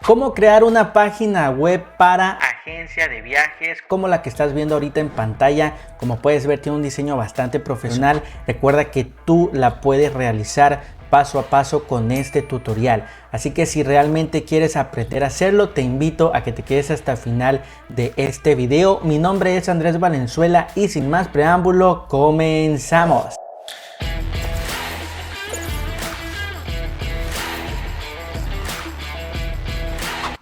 Cómo crear una página web para agencia de viajes como la que estás viendo ahorita en pantalla. Como puedes ver, tiene un diseño bastante profesional. Recuerda que tú la puedes realizar paso a paso con este tutorial. Así que si realmente quieres aprender a hacerlo, te invito a que te quedes hasta el final de este video. Mi nombre es Andrés Valenzuela y sin más preámbulo, comenzamos.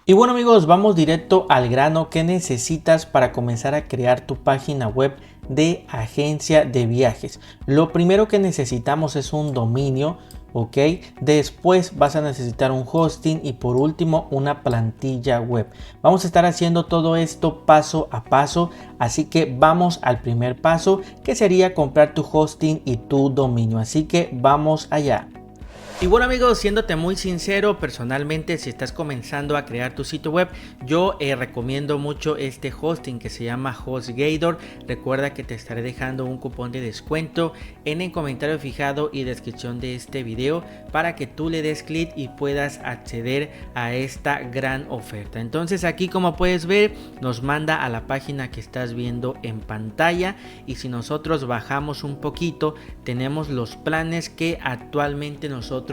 Y bueno amigos, vamos directo al grano. ¿Qué necesitas para comenzar a crear tu página web de agencia de viajes? Lo primero que necesitamos es un dominio, ¿ok? Después vas a necesitar un hosting y por último una plantilla web. Vamos a estar haciendo todo esto paso a paso, así que vamos al primer paso, que sería comprar tu hosting y tu dominio. Así que vamos allá. Y bueno amigos, siéndote muy sincero, personalmente si estás comenzando a crear tu sitio web, yo recomiendo mucho este hosting que se llama HostGator. Recuerda que te estaré dejando un cupón de descuento en el comentario fijado y descripción de este video para que tú le des clic y puedas acceder a esta gran oferta. Entonces aquí, como puedes ver, nos manda a la página que estás viendo en pantalla, y si nosotros bajamos un poquito, tenemos los planes que actualmente nosotros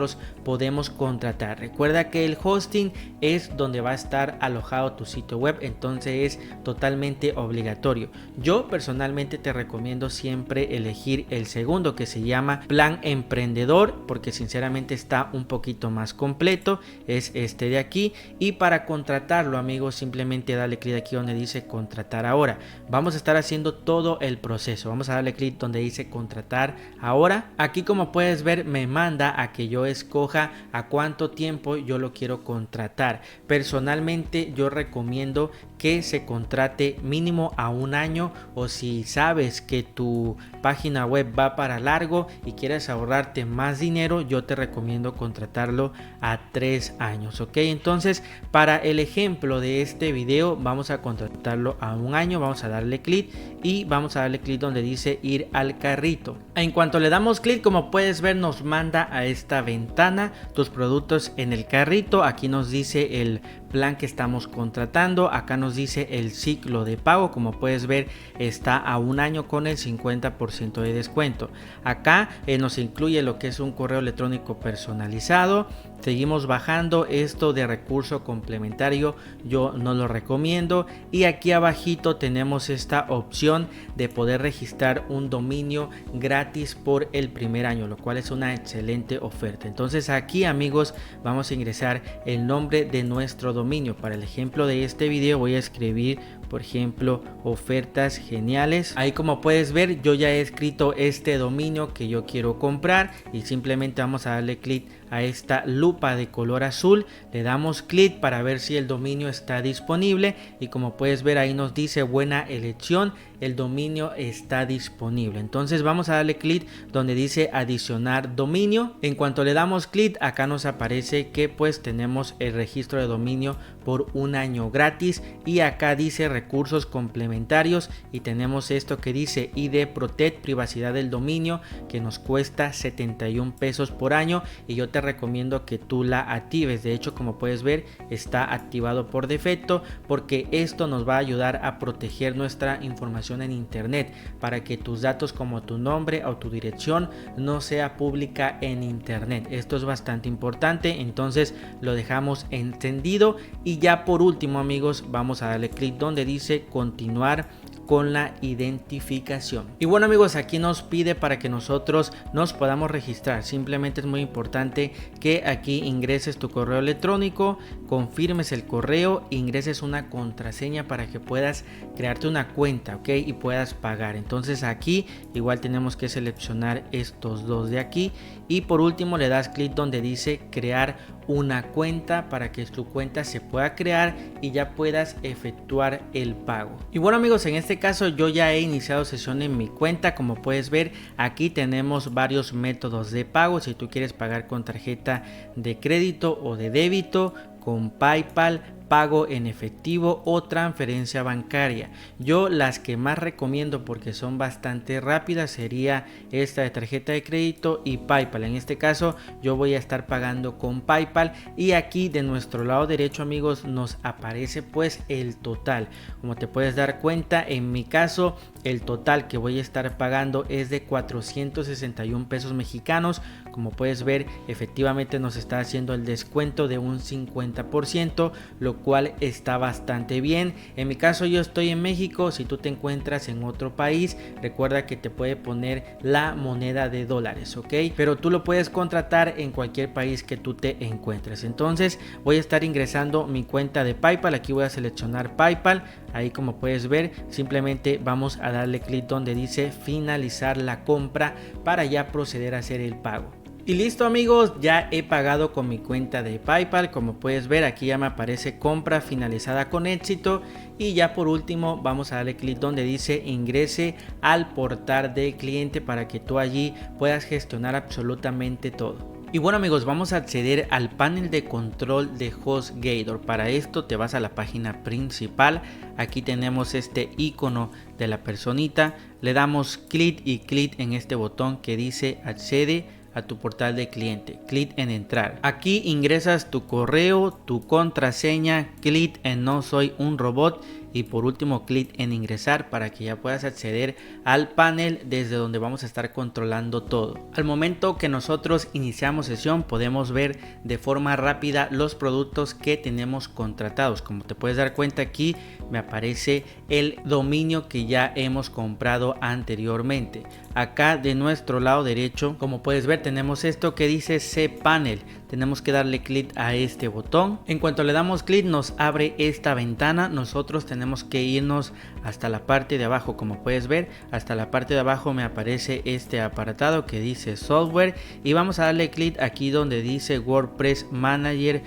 podemos contratar. Recuerda que el hosting es donde va a estar alojado tu sitio web, entonces es totalmente obligatorio. Yo personalmente te recomiendo siempre elegir el segundo, que se llama Plan Emprendedor, porque sinceramente está un poquito más completo. Es este de aquí, y para contratarlo amigos, simplemente dale clic aquí donde dice contratar ahora. Vamos a estar haciendo todo el proceso. Vamos a darle clic donde dice contratar ahora. Aquí, como puedes ver, me manda a que yo escoja a cuánto tiempo yo lo quiero contratar. Personalmente yo recomiendo que se contrate mínimo a un año, o si sabes que tu página web va para largo y quieres ahorrarte más dinero, yo te recomiendo contratarlo a 3 años, ok. Entonces, para el ejemplo de este video, vamos a contratarlo a un año. Vamos a darle clic y vamos a darle clic donde dice ir al carrito. En cuanto le damos clic, como puedes ver, nos manda a esta ventana tus productos en el carrito. Aquí nos dice el plan que estamos contratando, acá nos dice el ciclo de pago. Como puedes ver, está a un año con el 50% de descuento. Acá nos incluye lo que es un correo electrónico personalizado. Seguimos bajando. Esto de recurso complementario yo no lo recomiendo, y aquí abajito tenemos esta opción de poder registrar un dominio gratis por el primer año, lo cual es una excelente oferta. Entonces aquí amigos, vamos a ingresar el nombre de nuestro dominio. Para el ejemplo de este video voy a escribir, por ejemplo, ofertas geniales. Ahí, como puedes ver, yo ya he escrito este dominio que yo quiero comprar, y simplemente vamos a darle clic a esta lupa de color azul. Le damos clic para ver si el dominio está disponible, y como puedes ver, ahí nos dice buena elección, el dominio está disponible. Entonces vamos a darle clic donde dice adicionar dominio. En cuanto le damos clic, acá nos aparece que pues tenemos el registro de dominio por un año gratis, y acá dice recursos complementarios, y tenemos esto que dice ID Protect, privacidad del dominio, que nos cuesta 71 pesos por año, y yo te recomiendo que tú la actives. De hecho, como puedes ver, está activado por defecto, porque esto nos va a ayudar a proteger nuestra información en internet, para que tus datos como tu nombre o tu dirección no sea pública en internet. Esto es bastante importante, entonces lo dejamos encendido. Y ya por último amigos, vamos a darle clic donde dice continuar con la identificación. Y bueno amigos, aquí nos pide para que nosotros nos podamos registrar. Simplemente es muy importante que aquí ingreses tu correo electrónico, confirmes el correo, ingreses una contraseña para que puedas crearte una cuenta, ok, y puedas pagar. Entonces aquí igual tenemos que seleccionar estos dos de aquí, y por último le das clic donde dice crear una cuenta para que tu cuenta se pueda crear y ya puedas efectuar el pago. Y bueno amigos, en este caso yo ya he iniciado sesión en mi cuenta. Como puedes ver, aquí tenemos varios métodos de pago. Si tú quieres pagar con tarjeta de crédito o de débito, con PayPal, pago en efectivo o transferencia bancaria. Yo las que más recomiendo porque son bastante rápidas sería esta de tarjeta de crédito y PayPal. En este caso yo voy a estar pagando con PayPal y aquí de nuestro lado derecho, amigos, nos aparece pues el total. Como te puedes dar cuenta, en mi caso el total que voy a estar pagando es de 461 pesos mexicanos. Como puedes ver, efectivamente nos está haciendo el descuento de un 50%, lo cual está bastante bien. En mi caso yo estoy en México. Si tú te encuentras en otro país, recuerda que te puede poner la moneda de dólares, ok, pero tú lo puedes contratar en cualquier país que tú te encuentres. Entonces voy a estar ingresando mi cuenta de PayPal. Aquí voy a seleccionar PayPal. Ahí, como puedes ver, simplemente vamos a darle clic donde dice finalizar la compra para ya proceder a hacer el pago. Y listo, amigos, ya he pagado con mi cuenta de PayPal. Como puedes ver, aquí ya me aparece compra finalizada con éxito. Y ya por último vamos a darle clic donde dice ingrese al portal del cliente para que tú allí puedas gestionar absolutamente todo. Y bueno, amigos, vamos a acceder al panel de control de HostGator. Para esto te vas a la página principal. Aquí tenemos este icono de la personita. Le damos clic y clic en este botón que dice accede a tu portal de cliente. Clic en entrar. Aquí ingresas tu correo, tu contraseña, clic en no soy un robot y por último clic en ingresar para que ya puedas acceder al panel desde donde vamos a estar controlando todo. Al momento que nosotros iniciamos sesión podemos ver de forma rápida los productos que tenemos contratados. Como te puedes dar cuenta, aquí me aparece el dominio que ya hemos comprado anteriormente. Acá de nuestro lado derecho, como puedes ver, tenemos esto que dice cPanel. Tenemos que darle clic a este botón. En cuanto le damos clic nos abre esta ventana. Nosotros tenemos que irnos hasta la parte de abajo. Como puedes ver, hasta la parte de abajo me aparece este apartado que dice software y vamos a darle clic aquí donde dice WordPress Manager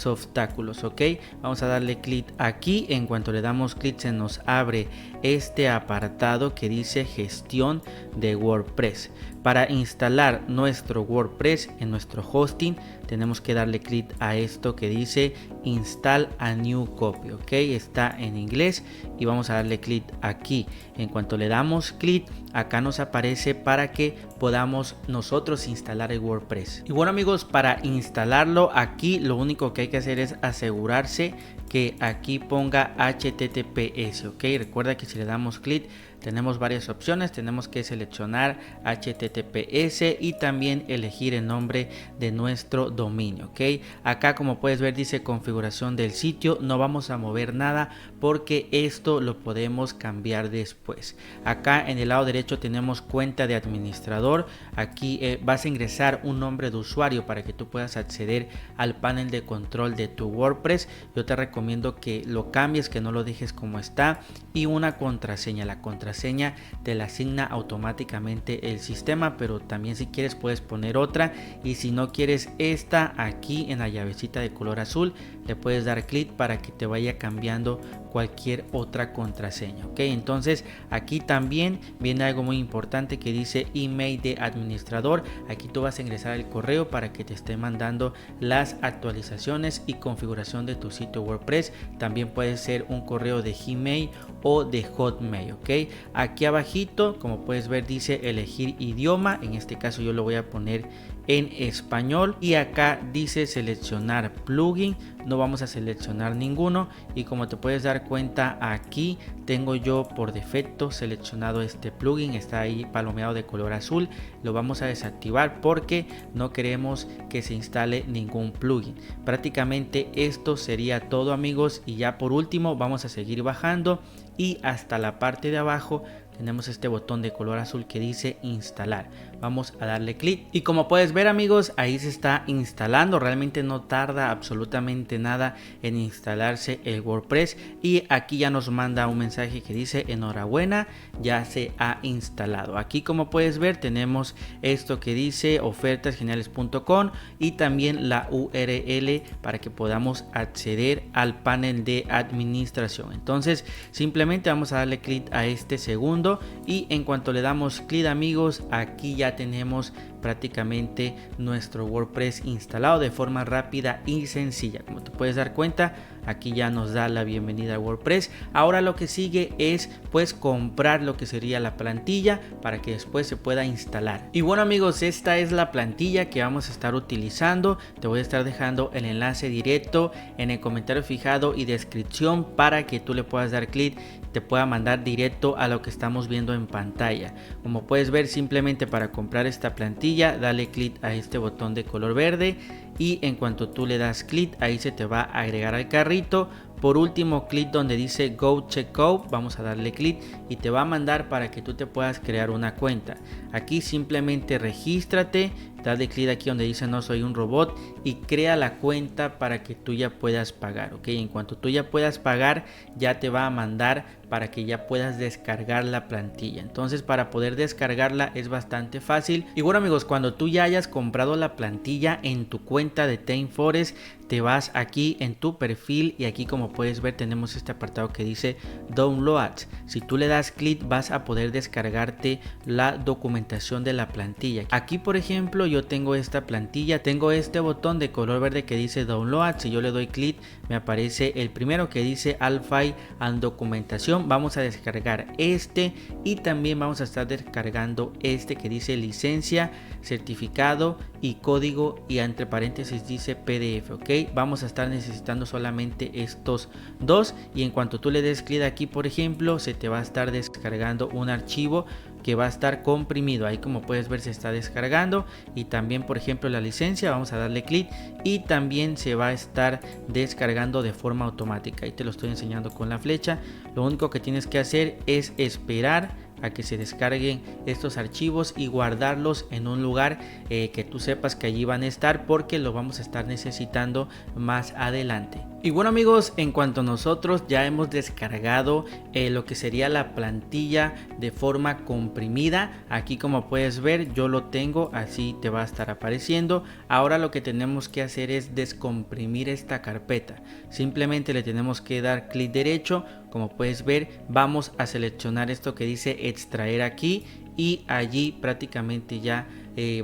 Obstáculos, ok. Vamos a darle clic aquí. En cuanto le damos clic se nos abre este apartado que dice gestión de WordPress. Para instalar nuestro WordPress en nuestro hosting tenemos que darle clic a esto que dice install a new copy, ok, está en inglés y vamos a darle clic aquí. En cuanto le damos clic, acá nos aparece para que podamos nosotros instalar el WordPress. Y bueno, amigos, para instalarlo aquí lo único que hay que hacer es asegurarse que aquí ponga HTTPS, ok. Recuerda que si le damos clic tenemos varias opciones. Tenemos que seleccionar HTTPS y también elegir el nombre de nuestro dominio, ok. Acá, como puedes ver, dice configuración del sitio. No vamos a mover nada porque esto lo podemos cambiar después. Acá en el lado derecho tenemos cuenta de administrador. Aquí vas a ingresar un nombre de usuario para que tú puedas acceder al panel de control de tu WordPress. Yo te recomiendo que lo cambies, que no lo dejes como está, y una contraseña. La contraseña te la asigna automáticamente el sistema, pero también si quieres puedes poner otra, y si no quieres esta, aquí en la llavecita de color azul le puedes dar clic para que te vaya cambiando cualquier otra contraseña, ok. Entonces aquí también viene algo muy importante que dice email de administrador. Aquí tú vas a ingresar el correo para que te esté mandando las actualizaciones y configuración de tu sitio WordPress. También puede ser un correo de Gmail o de Hotmail, ok. Aquí abajito, como puedes ver, dice elegir idioma. En este caso yo lo voy a poner en español, y acá dice seleccionar plugin. No vamos a seleccionar ninguno, y como te puedes dar cuenta, aquí tengo yo por defecto seleccionado este plugin. Está ahí palomeado de color azul. Lo vamos a desactivar porque no queremos que se instale ningún plugin. Prácticamente esto sería todo, amigos, y ya por último vamos a seguir bajando y hasta la parte de abajo tenemos este botón de color azul que dice instalar. Vamos a darle clic y como puedes ver, amigos, ahí se está instalando. Realmente no tarda absolutamente nada en instalarse el WordPress, y aquí ya nos manda un mensaje que dice enhorabuena, ya se ha instalado. Aquí, como puedes ver, tenemos esto que dice ofertasgeniales.com y también la URL para que podamos acceder al panel de administración. Entonces simplemente vamos a darle clic a este segundo, y en cuanto le damos clic, amigos, aquí ya tenemos prácticamente nuestro WordPress instalado de forma rápida y sencilla. Como te puedes dar cuenta, aquí ya nos da la bienvenida a WordPress. Ahora lo que sigue es pues comprar lo que sería la plantilla para que después se pueda instalar. Y bueno amigos, esta es la plantilla que vamos a estar utilizando. Te voy a estar dejando el enlace directo en el comentario fijado y descripción para que tú le puedas dar clic, te pueda mandar directo a lo que estamos viendo en pantalla. Como puedes ver, simplemente para comprar esta plantilla dale clic a este botón de color verde y en cuanto tú le das clic ahí se te va a agregar al carrito. Por último, clic donde dice Go Checkout, vamos a darle clic y te va a mandar para que tú te puedas crear una cuenta. Aquí simplemente regístrate, dale clic aquí donde dice no soy un robot y crea la cuenta para que tú ya puedas pagar. Ok, en cuanto tú ya puedas pagar, ya te va a mandar para que ya puedas descargar la plantilla. Entonces, para poder descargarla es bastante fácil. Y bueno amigos, cuando tú ya hayas comprado la plantilla en tu cuenta de ThemeForest, te vas aquí en tu perfil y aquí como puedes ver tenemos este apartado que dice Downloads. Si tú le das clic vas a poder descargarte la documentación de la plantilla. Aquí por ejemplo yo tengo esta plantilla, tengo este botón de color verde que dice Downloads. Si yo le doy clic me aparece el primero que dice All File and Documentación. Vamos a descargar este y también vamos a estar descargando este que dice licencia, certificado y código y entre paréntesis dice PDF. Ok, vamos a estar necesitando solamente estos dos y en cuanto tú le des clic aquí por ejemplo se te va a estar descargando un archivo que va a estar comprimido. Ahí como puedes ver se está descargando y también por ejemplo la licencia, vamos a darle clic y también se va a estar descargando de forma automática. Ahí te lo estoy enseñando con la flecha. Lo único que tienes que hacer es esperar a que se descarguen estos archivos y guardarlos en un lugar que tú sepas que allí van a estar porque lo vamos a estar necesitando más adelante. Y bueno amigos, en cuanto nosotros ya hemos descargado lo que sería la plantilla de forma comprimida, aquí como puedes ver yo lo tengo, así te va a estar apareciendo. Ahora lo que tenemos que hacer es descomprimir esta carpeta. Simplemente le tenemos que dar clic derecho, como puedes ver vamos a seleccionar esto que dice extraer aquí y allí prácticamente ya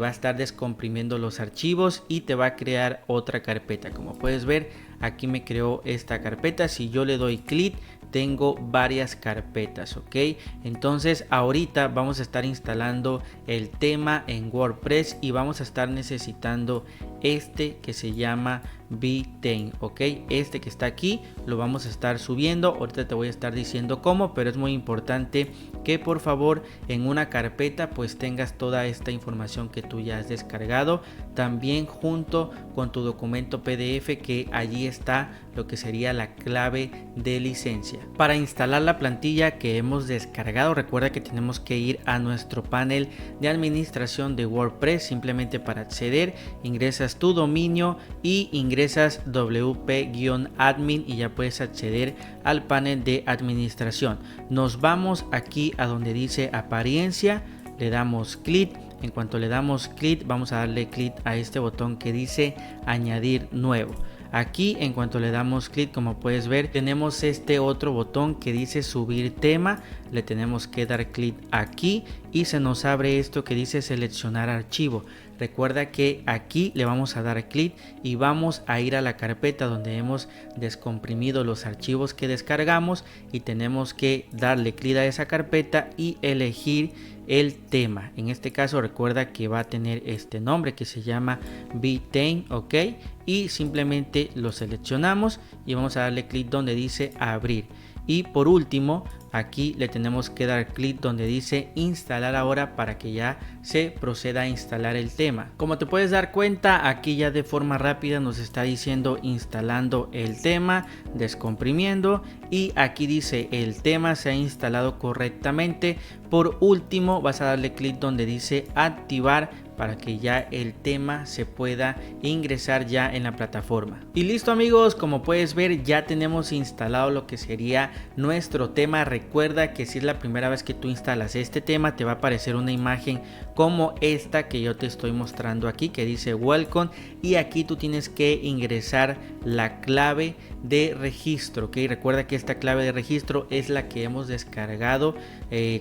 va a estar descomprimiendo los archivos y te va a crear otra carpeta. Como puedes ver aquí me creó esta carpeta. Si yo le doy clic tengo varias carpetas. Ok, entonces ahorita vamos a estar instalando el tema en WordPress y vamos a estar necesitando este que se llama V10. Ok, este que está aquí lo vamos a estar subiendo. Ahorita te voy a estar diciendo cómo, pero es muy importante que por favor en una carpeta pues tengas toda esta información que tú ya has descargado, también junto con tu documento PDF, que allí está lo que sería la clave de licencia. Para instalar la plantilla que hemos descargado, recuerda que tenemos que ir a nuestro panel de administración de WordPress. Simplemente para acceder ingresas tu dominio y ingresas wp-admin y ya puedes acceder al panel de administración. Nos vamos aquí a donde dice apariencia, le damos clic. En cuanto le damos clic vamos a darle clic a este botón que dice añadir nuevo. Aquí en cuanto le damos clic, como puedes ver, tenemos este otro botón que dice subir tema. Le tenemos que dar clic aquí y se nos abre esto que dice seleccionar archivo. Recuerda que aquí le vamos a dar clic y vamos a ir a la carpeta donde hemos descomprimido los archivos que descargamos y tenemos que darle clic a esa carpeta y elegir el tema. En este caso recuerda que va a tener este nombre que se llama V10. Ok, y simplemente lo seleccionamos y vamos a darle clic donde dice abrir. Y por último aquí le tenemos que dar clic donde dice instalar ahora para que ya se proceda a instalar el tema. Como te puedes dar cuenta, aquí ya de forma rápida nos está diciendo instalando el tema, descomprimiendo, y aquí dice el tema se ha instalado correctamente. Por último vas a darle clic donde dice activar para que ya el tema se pueda ingresar ya en la plataforma. Y listo amigos, como puedes ver ya tenemos instalado lo que sería nuestro tema. Recuerda que si es la primera vez que tú instalas este tema te va a aparecer una imagen como esta que yo te estoy mostrando aquí que dice welcome, y aquí tú tienes que ingresar la clave de registro, ¿ok? Recuerda que esta clave de registro es la que hemos descargado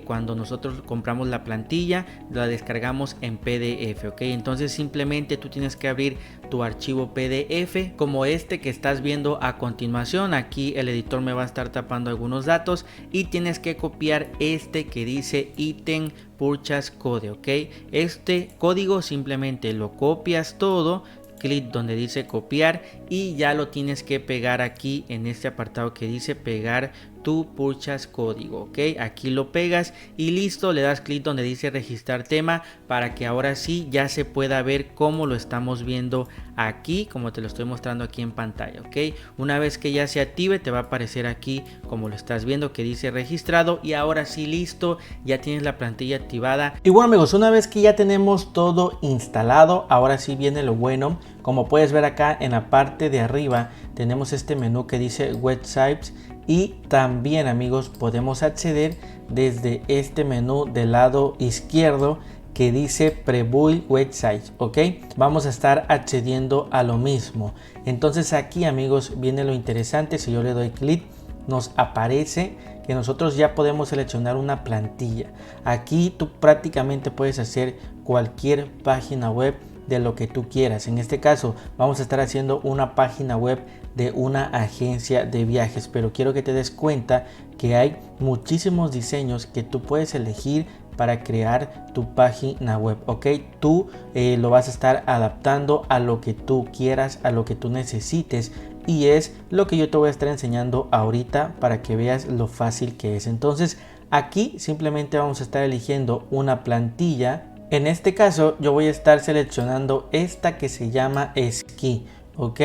cuando nosotros compramos la plantilla, la descargamos en PDF, ¿ok? Entonces simplemente tú tienes que abrir tu archivo PDF como este que estás viendo a continuación. Aquí el editor me va a estar tapando algunos datos y tienes que copiar este que dice Item Purchase Code, ¿ok? Este código simplemente lo copias todo, clic donde dice copiar y ya lo tienes que pegar aquí en este apartado que dice pegar tu purchase código, ok, aquí lo pegas y listo, le das clic donde dice registrar tema para que ahora sí ya se pueda ver cómo lo estamos viendo aquí, como te lo estoy mostrando aquí en pantalla, ok. Una vez que ya se active te va a aparecer aquí como lo estás viendo que dice registrado y ahora sí listo, ya tienes la plantilla activada. Y bueno amigos, una vez que ya tenemos todo instalado, ahora sí viene lo bueno. Como puedes ver acá en la parte de arriba tenemos este menú que dice websites y también amigos podemos acceder desde este menú del lado izquierdo que dice Preview Websites, ok. Vamos a estar accediendo a lo mismo. Entonces aquí amigos viene lo interesante. Si yo le doy clic nos aparece que nosotros ya podemos seleccionar una plantilla. Aquí tú prácticamente puedes hacer cualquier página web de lo que tú quieras. En este caso vamos a estar haciendo una página web de una agencia de viajes, pero quiero que te des cuenta que hay muchísimos diseños que tú puedes elegir para crear tu página web, ok. Tú lo vas a estar adaptando a lo que tú quieras, a lo que tú necesites, y es lo que yo te voy a estar enseñando ahorita para que veas lo fácil que es. Entonces aquí simplemente vamos a estar eligiendo una plantilla. En este caso yo voy a estar seleccionando esta que se llama Ski, ok.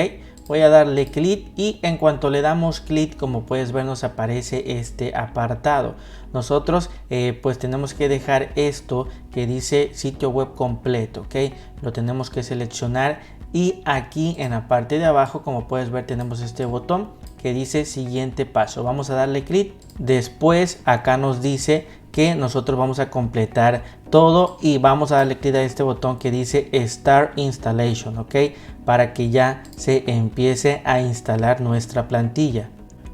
Voy a darle clic y en cuanto le damos clic, como puedes ver, nos aparece este apartado. Nosotros pues tenemos que dejar esto que dice sitio web completo, ok. Lo tenemos que seleccionar y aquí en la parte de abajo, como puedes ver, tenemos este botón que dice siguiente paso. Vamos a darle clic. Después acá nos dice que nosotros vamos a completar todo y vamos a darle clic a este botón que dice Start Installation, ok, para que ya se empiece a instalar nuestra plantilla.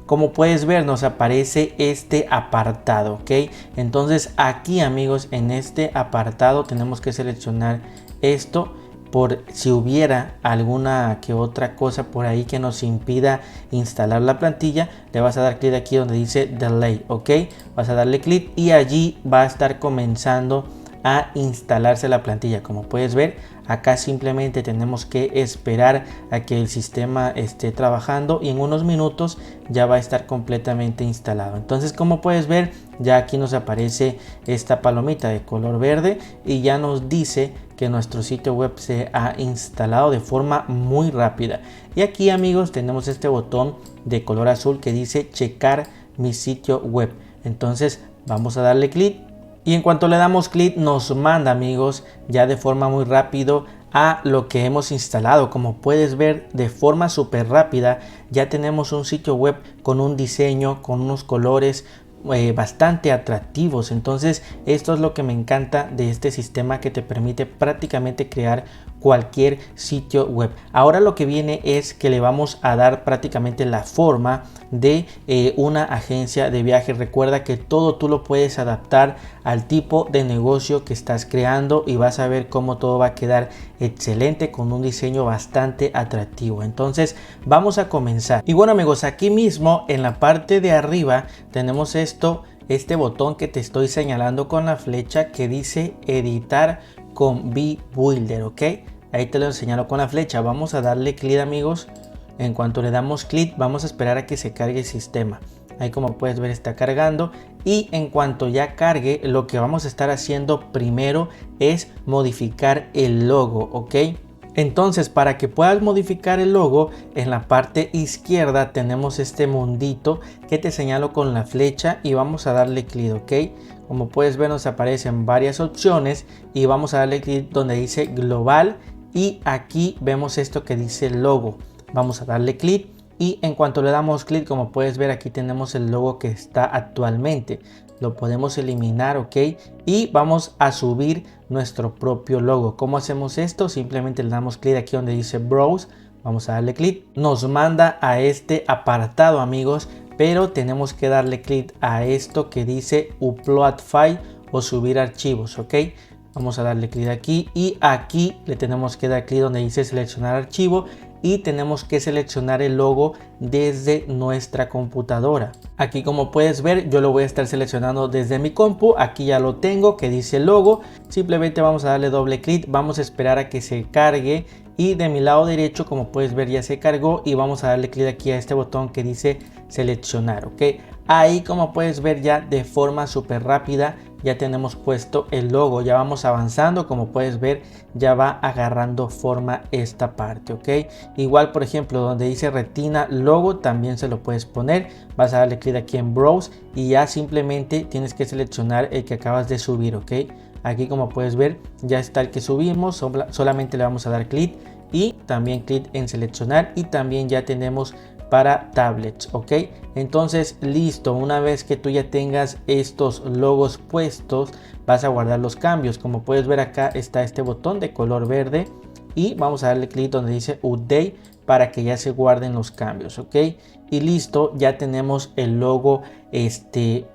Como puedes ver nos aparece este apartado, ok. Entonces aquí amigos, en este apartado tenemos que seleccionar esto por si hubiera alguna que otra cosa por ahí que nos impida instalar la plantilla. Le vas a dar clic aquí donde dice Delay, ok, vas a darle clic y allí va a estar comenzando a instalarse la plantilla. Como puedes ver acá simplemente tenemos que esperar a que el sistema esté trabajando y en unos minutos ya va a estar completamente instalado. Entonces como puedes ver ya aquí nos aparece esta palomita de color verde y ya nos dice que nuestro sitio web se ha instalado de forma muy rápida. Y aquí amigos tenemos este botón de color azul que dice checar mi sitio web. Entonces vamos a darle clic y en cuanto le damos clic nos manda amigos ya de forma muy rápido a lo que hemos instalado. Como puedes ver de forma súper rápida ya tenemos un sitio web con un diseño, con unos colores bastante atractivos. Entonces esto es lo que me encanta de este sistema, que te permite prácticamente crear cualquier sitio web. Ahora lo que viene es que le vamos a dar prácticamente la forma de una agencia de viajes. Recuerda que todo tú lo puedes adaptar al tipo de negocio que estás creando y vas a ver cómo todo va a quedar excelente con un diseño bastante atractivo. Entonces vamos a comenzar. Y bueno amigos, aquí mismo en la parte de arriba tenemos este botón que te estoy señalando con la flecha que dice editar con Builder, ok. Ahí te lo señalo con la flecha. Vamos a darle clic amigos. En cuanto le damos clic vamos a esperar a que se cargue el sistema. Ahí como puedes ver está cargando y en cuanto ya cargue lo que vamos a estar haciendo primero es modificar el logo, ok. Entonces para que puedas modificar el logo en la parte izquierda tenemos este mundito que te señalo con la flecha y vamos a darle clic, ok. Como puedes ver nos aparecen varias opciones y vamos a darle clic donde dice global y aquí vemos esto que dice logo. Vamos a darle clic y en cuanto le damos clic, como puedes ver aquí tenemos el logo que está actualmente. Lo podemos eliminar, ok, y vamos a subir nuestro propio logo. ¿Cómo hacemos esto? Simplemente le damos clic aquí donde dice browse, Vamos a darle clic, nos manda a este apartado, amigos, pero tenemos que darle clic a esto que dice Upload File o subir archivos, ¿ok? Vamos a darle clic aquí y aquí le tenemos que dar clic donde dice seleccionar archivo y tenemos que seleccionar el logo desde nuestra computadora. Aquí, como puedes ver, yo lo voy a estar seleccionando desde mi compu. Aquí ya lo tengo, que dice logo. Simplemente vamos a darle doble clic, vamos a esperar a que se cargue y de mi lado derecho, como puedes ver, ya se cargó y vamos a darle clic aquí a este botón que dice seleccionar, ¿ok? Ahí, como puedes ver, ya de forma súper rápida ya tenemos puesto el logo, ya vamos avanzando, como puedes ver ya va agarrando forma esta parte, ¿ok? Igual, por ejemplo, donde dice retina logo también se lo puedes poner, vas a darle clic aquí en browse y ya simplemente tienes que seleccionar el que acabas de subir, ¿ok? Aquí, como puedes ver, ya está el que subimos, solamente le vamos a dar clic y también clic en seleccionar y también ya tenemos para tablets, ¿ok? Entonces, listo, una vez que tú ya tengas estos logos puestos, vas a guardar los cambios. Como puedes ver, acá está este botón de color verde y vamos a darle clic donde dice Update para que ya se guarden los cambios, ¿ok? Y listo, ya tenemos el logo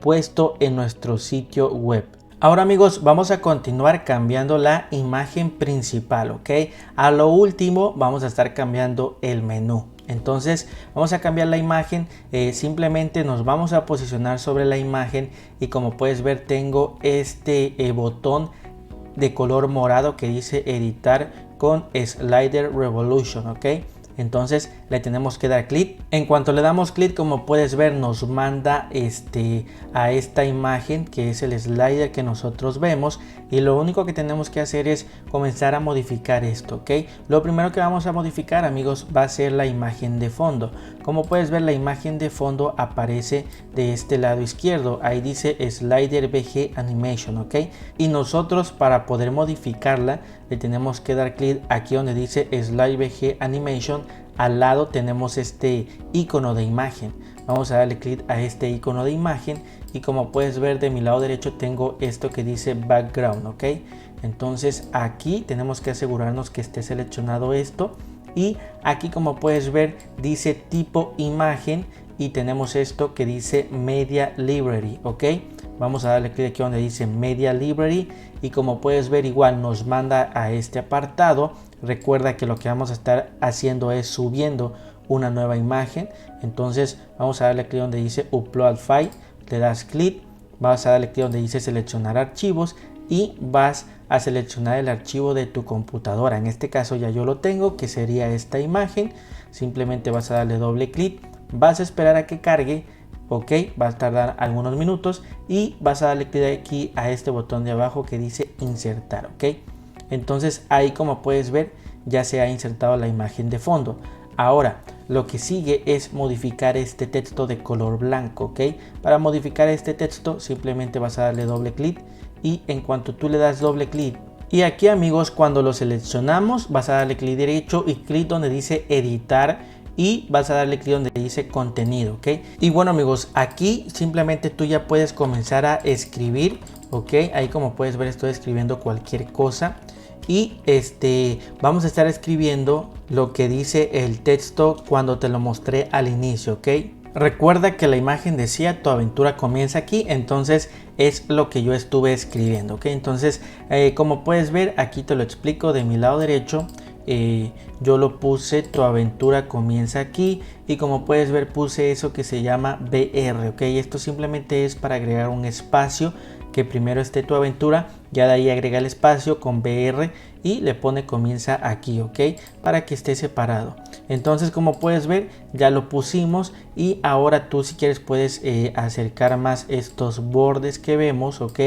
puesto en nuestro sitio web. Ahora, amigos, vamos a continuar cambiando la imagen principal, ¿ok? A lo último vamos a estar cambiando el menú. Entonces vamos a cambiar la imagen, simplemente nos vamos a posicionar sobre la imagen y como puedes ver tengo este botón de color morado que dice editar con Slider Revolution, ¿ok? Entonces le tenemos que dar clic. En cuanto le damos clic, como puedes ver, nos manda a esta imagen que es el slider que nosotros vemos y lo único que tenemos que hacer es comenzar a modificar esto, ¿ok? Lo primero que vamos a modificar, amigos, va a ser la imagen de fondo. Como puedes ver, la imagen de fondo aparece de este lado izquierdo, ahí dice Slider VG Animation, ¿ok? Y nosotros, para poder modificarla, le tenemos que dar clic aquí donde dice Slider VG Animation. Al lado tenemos este icono de imagen, vamos a darle clic a este icono de imagen y como puedes ver, de mi lado derecho tengo esto que dice background, ¿ok? Entonces aquí tenemos que asegurarnos que esté seleccionado esto y aquí, como puedes ver, dice tipo imagen y tenemos esto que dice Media Library, ¿ok? Vamos a darle clic aquí donde dice Media Library y como puedes ver, igual nos manda a este apartado. Recuerda que lo que vamos a estar haciendo es subiendo una nueva imagen. Entonces vamos a darle clic donde dice Upload File, le das clic, vas a darle clic donde dice seleccionar archivos y vas a seleccionar el archivo de tu computadora. En este caso ya yo lo tengo, que sería esta imagen. Simplemente vas a darle doble clic, vas a esperar a que cargue, ok, va a tardar algunos minutos y vas a darle clic aquí a este botón de abajo que dice insertar, ok. Entonces ahí, como puedes ver, ya se ha insertado la imagen de fondo. Ahora lo que sigue es modificar este texto de color blanco, ok. Para modificar este texto simplemente vas a darle doble clic y en cuanto tú le das doble clic y aquí, amigos, cuando lo seleccionamos vas a darle clic derecho y clic donde dice editar y vas a darle clic donde dice contenido, ok. Y bueno, amigos, aquí simplemente tú ya puedes comenzar a escribir, ok. Ahí, como puedes ver, estoy escribiendo cualquier cosa y vamos a estar escribiendo lo que dice el texto cuando te lo mostré al inicio, ok. Recuerda que la imagen decía tu aventura comienza aquí, entonces es lo que yo estuve escribiendo, ok. Entonces como puedes ver, aquí te lo explico de mi lado derecho. Yo lo puse tu aventura comienza aquí y como puedes ver puse eso que se llama BR, ok. Esto simplemente es para agregar un espacio, que primero esté tu aventura, ya de ahí agrega el espacio con BR y le pone comienza aquí, ok, para que esté separado. Entonces, como puedes ver, ya lo pusimos y ahora tú, si quieres, puedes acercar más estos bordes que vemos, ok.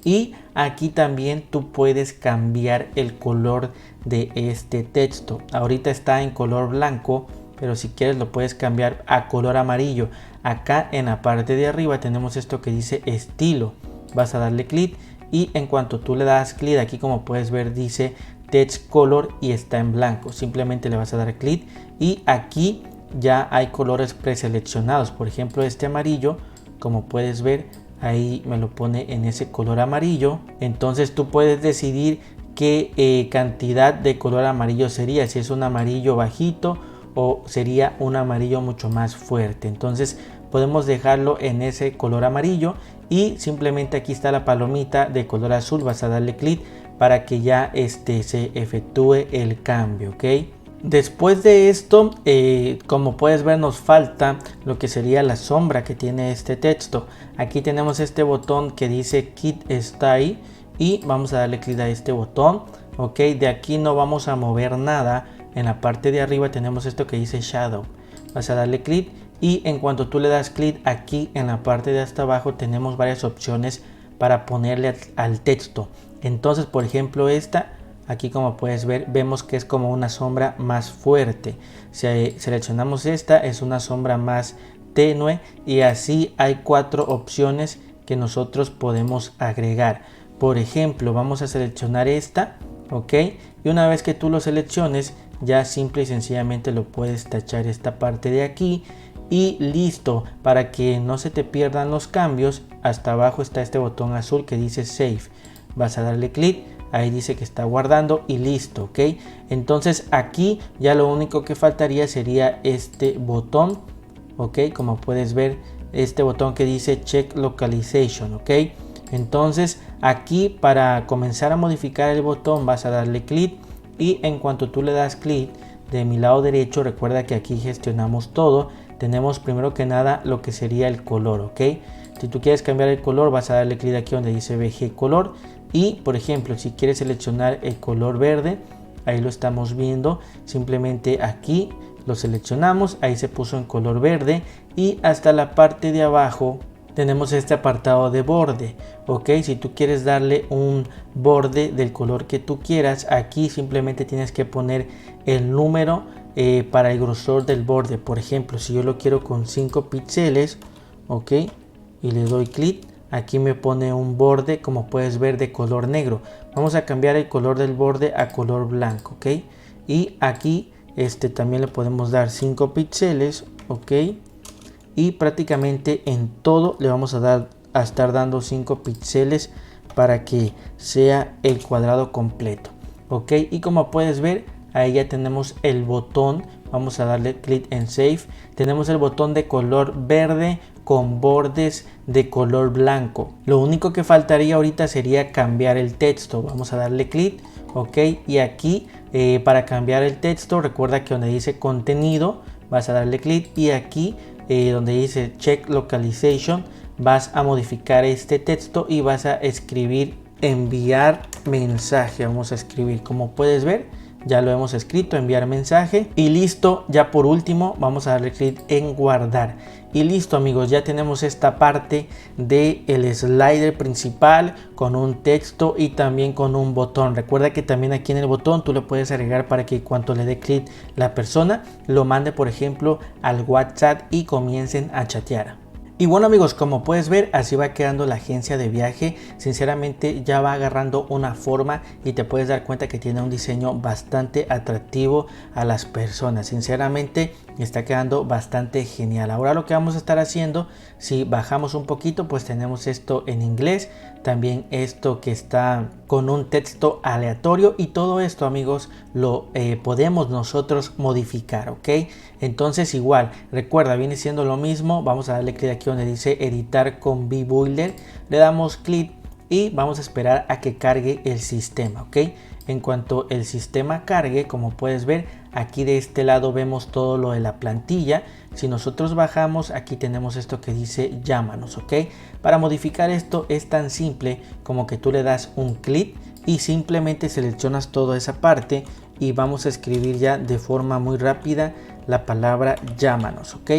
Y aquí también tú puedes cambiar el color de este texto. Ahorita está en color blanco, pero si quieres lo puedes cambiar a color amarillo. Acá en la parte de arriba tenemos esto que dice estilo. Vas a darle clic y en cuanto tú le das clic aquí, como puedes ver, dice text color y está en blanco. Simplemente le vas a dar clic y aquí ya hay colores preseleccionados. Por ejemplo, este amarillo, como puedes ver, ahí me lo pone en ese color amarillo. Entonces tú puedes decidir qué cantidad de color amarillo sería, si es un amarillo bajito o sería un amarillo mucho más fuerte. Entonces podemos dejarlo en ese color amarillo y simplemente aquí está la palomita de color azul, vas a darle clic para que ya se efectúe el cambio, ¿ok? Después de esto, como puedes ver, nos falta lo que sería la sombra que tiene este texto. Aquí tenemos este botón que dice Kit Style y vamos a darle clic a este botón, ok. De aquí no vamos a mover nada. En la parte de arriba tenemos esto que dice Shadow, vas a darle clic y en cuanto tú le das clic aquí en la parte de hasta abajo tenemos varias opciones para ponerle al texto. Entonces, por ejemplo, esta aquí, como puedes ver, vemos que es como una sombra más fuerte. Si seleccionamos esta, es una sombra más tenue y así hay 4 opciones que nosotros podemos agregar. Por ejemplo, vamos a seleccionar esta, ok, y una vez que tú lo selecciones, ya simple y sencillamente lo puedes tachar esta parte de aquí y listo. Para que no se te pierdan los cambios, hasta abajo está este botón azul que dice Save, vas a darle clic. Ahí dice que está guardando y listo, ok. Entonces aquí ya lo único que faltaría sería este botón, ok. Como puedes ver, este botón que dice Check Localization, ok. Entonces aquí, para comenzar a modificar el botón, vas a darle clic y en cuanto tú le das clic de mi lado derecho, recuerda que aquí gestionamos todo. Tenemos primero que nada lo que sería el color, ok. Si tú quieres cambiar el color, vas a darle clic aquí donde dice VG Color. Y por ejemplo, si quieres seleccionar el color verde, ahí lo estamos viendo, simplemente aquí lo seleccionamos, ahí se puso en color verde y hasta la parte de abajo tenemos este apartado de borde, ok. Si tú quieres darle un borde del color que tú quieras, aquí simplemente tienes que poner el número para el grosor del borde. Por ejemplo, si yo lo quiero con 5 píxeles, ok, y le doy clic, aquí me pone un borde, como puedes ver, de color negro. Vamos a cambiar el color del borde a color blanco, ok. Y aquí también le podemos dar 5 píxeles, ok. Y prácticamente en todo le vamos a estar dando 5 píxeles para que sea el cuadrado completo, ok. Y como puedes ver, ahí ya tenemos el botón. Vamos a darle clic en Save. Tenemos el botón de color verde con bordes de color blanco. Lo único que faltaría ahorita sería cambiar el texto. Vamos a darle clic, ok. Y aquí para cambiar el texto, recuerda que donde dice contenido vas a darle clic y aquí donde dice Check Localization vas a modificar este texto y vas a escribir enviar mensaje. Vamos a escribir, como puedes ver, ya lo hemos escrito, enviar mensaje y listo. Ya por último vamos a darle clic en guardar y listo, amigos, ya tenemos esta parte del slider principal con un texto y también con un botón. Recuerda que también aquí en el botón tú le puedes agregar para que cuando le dé clic la persona lo mande, por ejemplo, al WhatsApp y comiencen a chatear. Y bueno, amigos, como puedes ver, así va quedando la agencia de viaje. Sinceramente ya va agarrando una forma y te puedes dar cuenta que tiene un diseño bastante atractivo a las personas. Sinceramente está quedando bastante genial. Ahora lo que vamos a estar haciendo, si bajamos un poquito, pues tenemos esto en inglés, también esto que está con un texto aleatorio y todo esto, amigos, lo podemos nosotros modificar, ok. Entonces igual, recuerda, viene siendo lo mismo. Vamos a darle clic aquí donde dice editar con vBuilder, le damos clic y vamos a esperar a que cargue el sistema, ok. En cuanto el sistema cargue, como puedes ver, aquí de este lado vemos todo lo de la plantilla. Si nosotros bajamos, aquí tenemos esto que dice llámanos, ok. Para modificar esto es tan simple como que tú le das un clic y simplemente seleccionas toda esa parte y vamos a escribir ya de forma muy rápida la palabra llámanos, ok.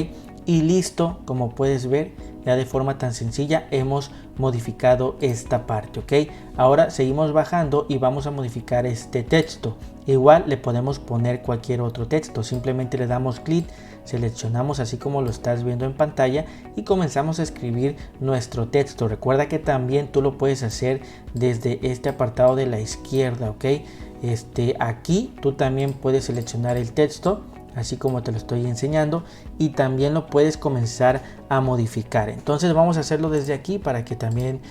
Y listo, como puedes ver, ya de forma tan sencilla hemos modificado esta parte, ok. Ahora seguimos bajando y vamos a modificar este texto. Igual le podemos poner cualquier otro texto, simplemente le damos clic, seleccionamos así como lo estás viendo en pantalla y comenzamos a escribir nuestro texto. Recuerda que también tú lo puedes hacer desde este apartado de la izquierda, ok. Aquí tú también puedes seleccionar el texto así como te lo estoy enseñando y también lo puedes comenzar a modificar. Entonces vamos a hacerlo desde aquí para que también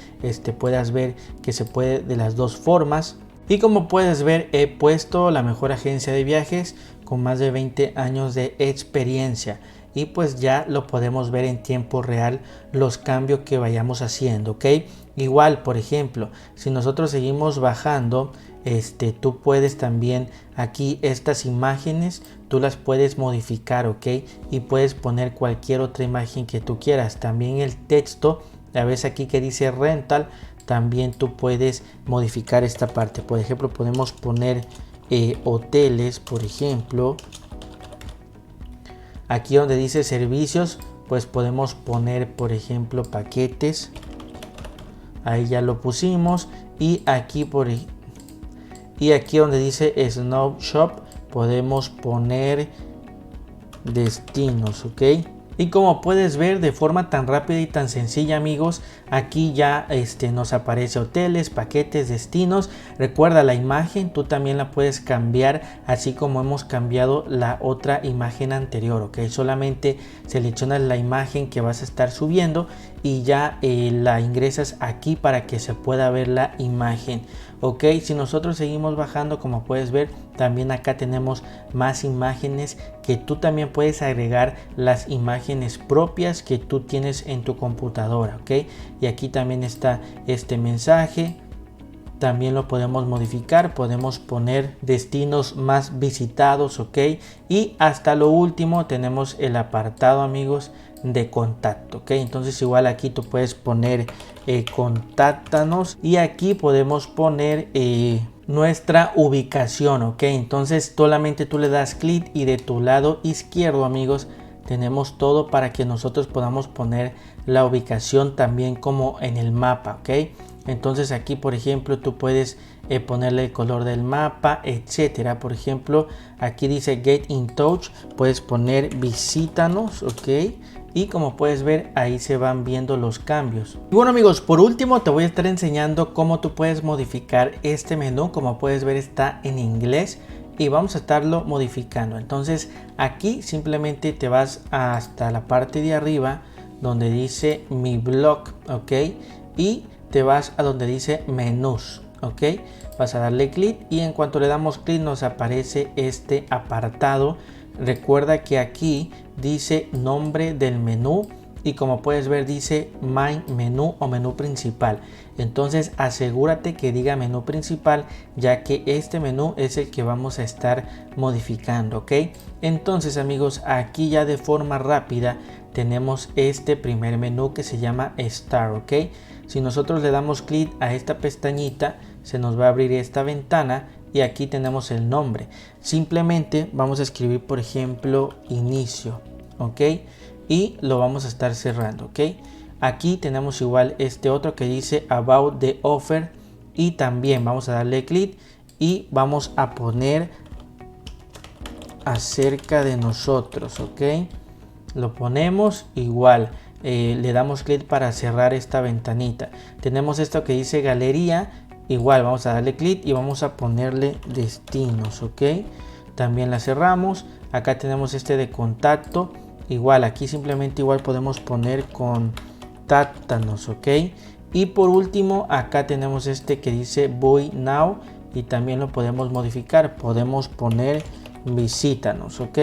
puedas ver que se puede de las dos formas. Y como puedes ver, he puesto la mejor agencia de viajes con más de 20 años de experiencia. Y pues ya lo podemos ver en tiempo real los cambios que vayamos haciendo, ¿ok? Igual, por ejemplo, si nosotros seguimos bajando, tú puedes también aquí estas imágenes, tú las puedes modificar, ¿ok? Y puedes poner cualquier otra imagen que tú quieras. También el texto, ya ves aquí que dice rental, también tú puedes modificar esta parte. Por ejemplo, podemos poner hoteles, por ejemplo. Aquí donde dice servicios, pues podemos poner, por ejemplo, paquetes. Ahí ya lo pusimos. Y aquí donde dice Snow Shop, podemos poner destinos, ¿ok? Y como puedes ver, de forma tan rápida y tan sencilla, amigos, aquí ya nos aparece hoteles, paquetes, destinos. Recuerda, la imagen tú también la puedes cambiar, así como hemos cambiado la otra imagen anterior, ¿ok? Solamente seleccionas la imagen que vas a estar subiendo y ya la ingresas aquí para que se pueda ver la imagen, ¿ok? Si nosotros seguimos bajando, como puedes ver, también acá tenemos más imágenes que tú también puedes agregar, las imágenes propias que tú tienes en tu computadora, ¿ok? Y aquí también está este mensaje. También lo podemos modificar, podemos poner destinos más visitados, ¿ok? Y hasta lo último tenemos el apartado, amigos, de contacto, ¿ok? Entonces igual aquí tú puedes poner contáctanos y aquí podemos poner nuestra ubicación, ¿ok? Entonces solamente tú le das clic y de tu lado izquierdo, amigos, tenemos todo para que nosotros podamos poner la ubicación también como en el mapa, ¿ok? Entonces aquí, por ejemplo, tú puedes ponerle el color del mapa, etcétera. Por ejemplo, aquí dice Get in Touch, puedes poner visítanos, ¿ok? Y como puedes ver, ahí se van viendo los cambios. Y bueno, amigos, por último te voy a estar enseñando cómo tú puedes modificar este menú. Como puedes ver, está en inglés y vamos a estarlo modificando. Entonces aquí simplemente te vas hasta la parte de arriba donde dice mi blog, ¿ok? Y te vas a donde dice menús, ¿ok? Vas a darle clic y en cuanto le damos clic nos aparece este apartado. Recuerda que aquí dice nombre del menú y como puedes ver dice My menú o menú principal. Entonces asegúrate que diga menú principal, ya que este menú es el que vamos a estar modificando, ¿ok? Entonces, amigos, aquí ya de forma rápida tenemos este primer menú que se llama Start, ¿ok? Si nosotros le damos clic a esta pestañita, se nos va a abrir esta ventana y aquí tenemos el nombre. Simplemente vamos a escribir, por ejemplo, inicio, ¿ok? Y lo vamos a estar cerrando, ¿ok? Aquí tenemos igual este otro que dice About the Offer y también vamos a darle clic y vamos a poner acerca de nosotros, ¿ok? Lo ponemos igual. Le damos clic para cerrar esta ventanita. Tenemos esto que dice galería, igual vamos a darle clic y vamos a ponerle destinos, ¿ok? También la cerramos. Acá tenemos este de contacto, igual aquí simplemente igual podemos poner contáctanos, ¿ok? Y por último acá tenemos este que dice Buy Now y también lo podemos modificar, podemos poner visítanos, ¿ok?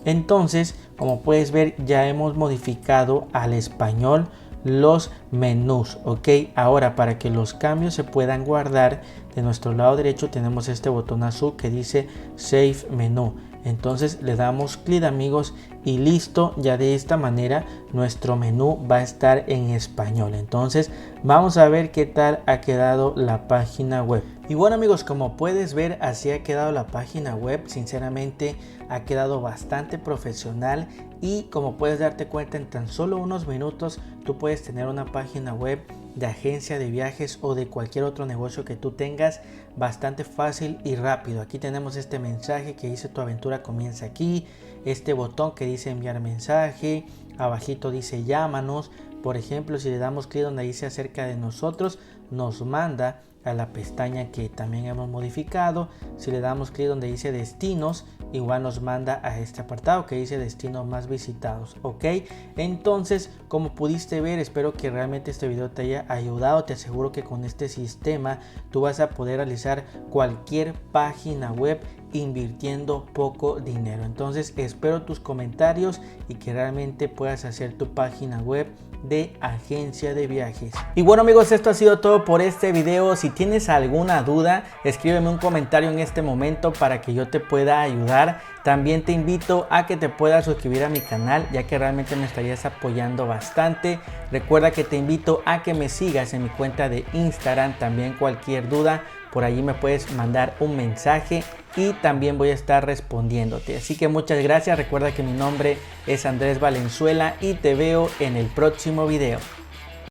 Entonces, como puedes ver, ya hemos modificado al español los menús, ¿ok? Ahora, para que los cambios se puedan guardar, de nuestro lado derecho tenemos este botón azul que dice Save Menú. Entonces le damos clic, amigos, y listo. Ya de esta manera nuestro menú va a estar en español. Entonces vamos a ver qué tal ha quedado la página web. Y bueno, amigos, como puedes ver, así ha quedado la página web. Sinceramente ha quedado bastante profesional y como puedes darte cuenta, en tan solo unos minutos tú puedes tener una página web de agencia de viajes o de cualquier otro negocio que tú tengas bastante fácil y rápido. Aquí tenemos este mensaje que dice tu aventura comienza aquí, este botón que dice enviar mensaje, abajito dice llámanos. Por ejemplo, si le damos clic donde dice acerca de nosotros, nos manda a la pestaña que también hemos modificado. Si le damos clic donde dice destinos, igual nos manda a este apartado que dice destinos más visitados. Ok, entonces como pudiste ver, espero que realmente este video te haya ayudado. Te aseguro que con este sistema tú vas a poder realizar cualquier página web invirtiendo poco dinero. Entonces espero tus comentarios y que realmente puedas hacer tu página web de agencia de viajes. Y bueno amigos, esto ha sido todo por este video. Si tienes alguna duda, escríbeme un comentario en este momento para que yo te pueda ayudar. También te invito a que te puedas suscribir a mi canal, ya que realmente me estarías apoyando bastante. Recuerda que te invito a que me sigas en mi cuenta de Instagram. También cualquier duda por allí me puedes mandar un mensaje y también voy a estar respondiéndote. Así que muchas gracias. Recuerda que mi nombre es Andrés Valenzuela y te veo en el próximo video.